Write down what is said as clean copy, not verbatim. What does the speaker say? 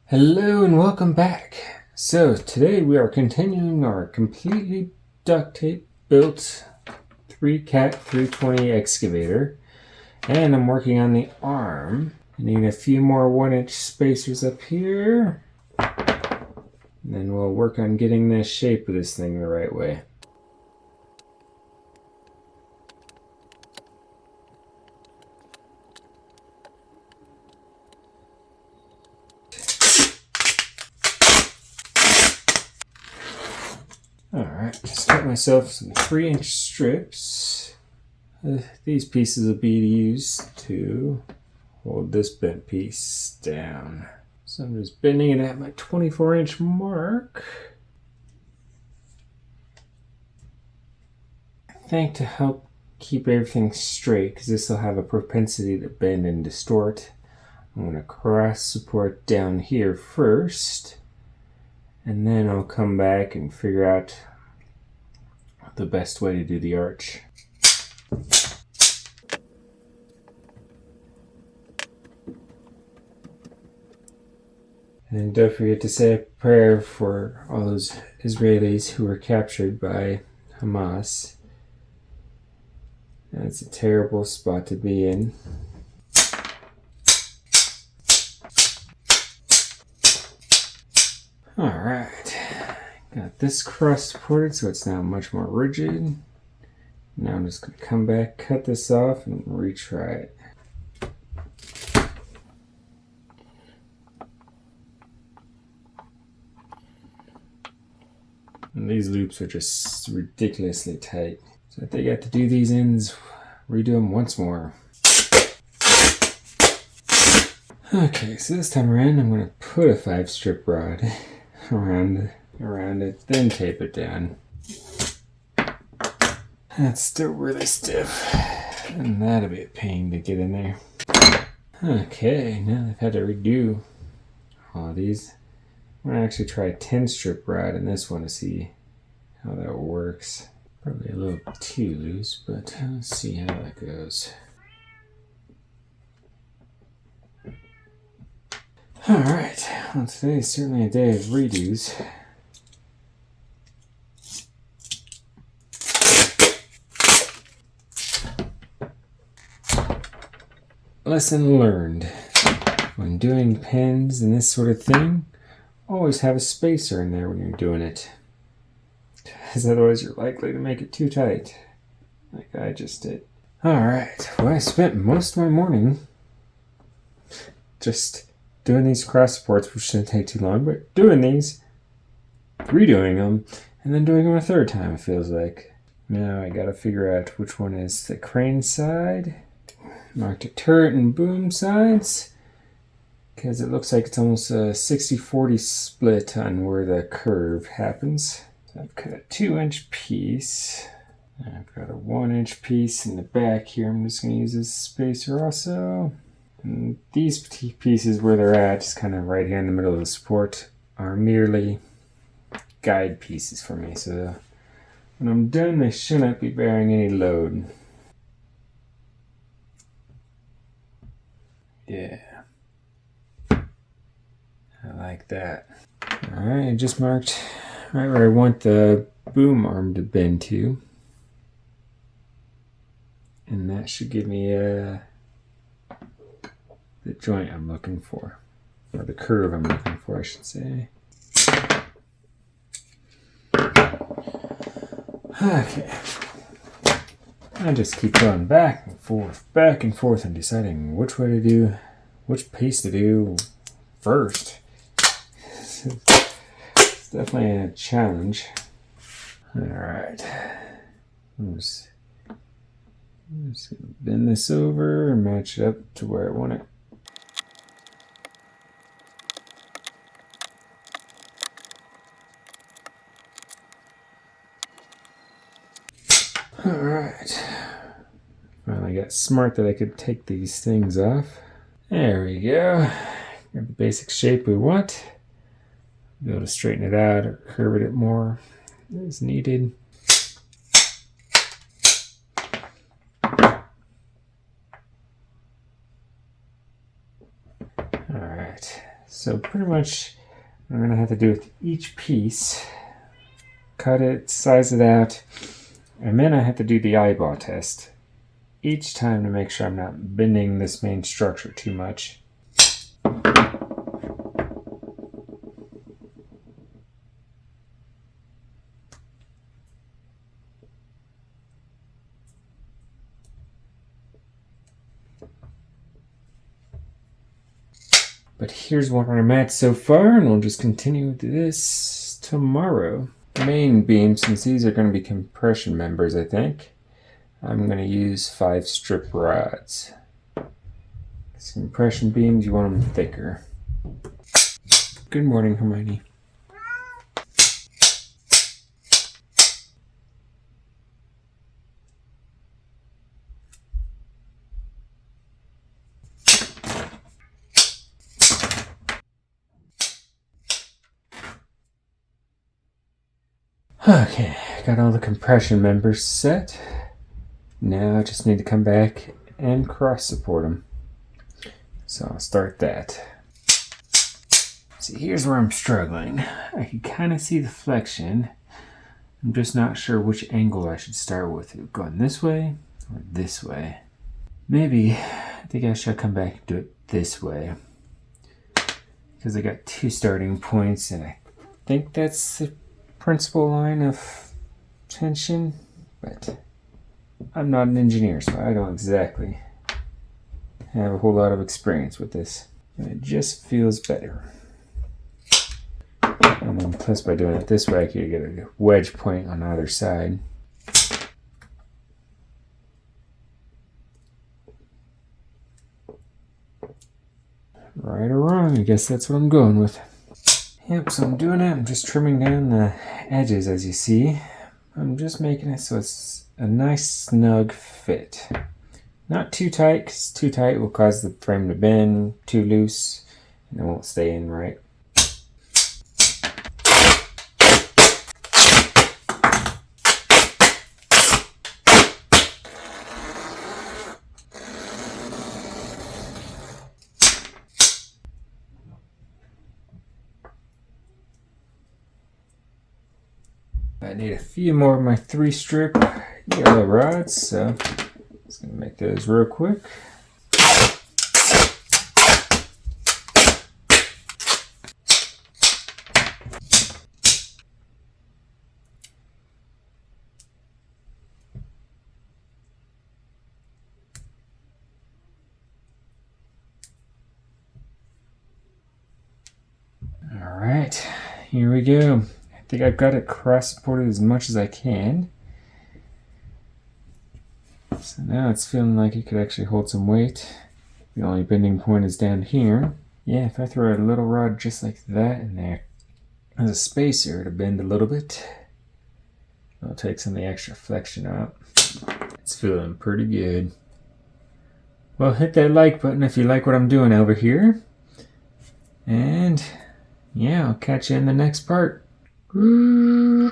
Hello and welcome back. So today we are continuing our completely duct tape built 3-cat 320 excavator, and I'm working on the arm. I need a few more 1-inch spacers up here, and then we'll work on getting the shape of this thing the right way. Alright, just cut myself some 3-inch strips. These pieces will be used to hold this bent piece down. So I'm just bending it at my 24-inch mark. I think to help keep everything straight, because this will have a propensity to bend and distort, I'm going to cross support down here first, and then I'll come back and figure out the best way to do the arch. And don't forget to say a prayer for all those Israelis who were captured by Hamas. That's a terrible spot to be in. Alright, got this cross supported so it's now much more rigid. Now I'm just going to come back, cut this off, and retry it. And these loops are just ridiculously tight. So I think I have to do these ends, redo them once more. Okay, so this time around I'm going to put a 5-strip rod around it, then tape it down. That's still really stiff, and that'll be a pain to get in there. Okay, now I've had to redo all of these. I'm going to actually try a 10-strip rod in this one to see how that works. Probably a little too loose, but let's see how that goes. Alright, well, today is certainly a day of redos. Lesson learned. When doing pins and this sort of thing, always have a spacer in there when you're doing it. Because otherwise you're likely to make it too tight, like I just did. Alright, well, I spent most of my morning just doing these cross supports, which shouldn't take too long, but doing these, redoing them, and then doing them a third time, it feels like. Now I gotta figure out which one is the crane side. Marked a turret and boom sides, because it looks like it's almost a 60-40 split on where the curve happens. So I've cut a 2-inch piece. I've got a 1-inch piece in the back here. I'm just going to use this spacer also. And these pieces where they're at, just kind of right here in the middle of the support, are merely guide pieces for me. So when I'm done, they shouldn't be bearing any load. Yeah. I like that. Alright, I just marked right where I want the boom arm to bend to. And that should give me the joint I'm looking for. Or the curve I'm looking for, I should say. Okay. I just keep going back and forth, and deciding which way to do, which piece to do first. It's definitely a challenge. Alright. I'm just gonna bend this over and match it up to where I want it. Alright. Finally got smart that I could take these things off. There we go. Got the basic shape we want. Be able to straighten it out or curve it more as needed. Alright, So pretty much I'm going to have to do with each piece, cut it, size it out, and then I have to do the eyeball test each time to make sure I'm not bending this main structure too much. But here's where I'm at so far, and we'll just continue with this tomorrow. Main beam, since these are going to be compression members, I think, I'm going to use 5 strip rods. These compression beams, you want them thicker. Good morning, Hermione. Okay, got all the compression members set. Now I just need to come back and cross support them. So I'll start that. See, here's where I'm struggling. I can kind of see the flexion. I'm just not sure which angle I should start with. Going this way or this way. Maybe I think I should come back and do it this way. Because I got 2 starting points, and I think that's the principal line of tension, but I'm not an engineer, so I don't exactly have a whole lot of experience with this. It just feels better. And then plus by doing it this way, I could get a wedge point on either side. Right or wrong, I guess that's what I'm going with. Yep, so I'm doing it. I'm just trimming down the edges, as you see. I'm just making it so it's a nice snug fit. Not too tight, because too tight will cause the frame to bend. Too loose, and it won't stay in right. I need a few more of my 3 strip yellow rods, so I'm just going to make those real quick. All right, here we go. I think I've got it cross-supported as much as I can. So now it's feeling like it could actually hold some weight. The only bending point is down here. Yeah, if I throw a little rod just like that in there as a spacer to bend a little bit, it'll take some of the extra flexion out. It's feeling pretty good. Well, hit that like button if you like what I'm doing over here. And yeah, I'll catch you in the next part. Mm-hmm.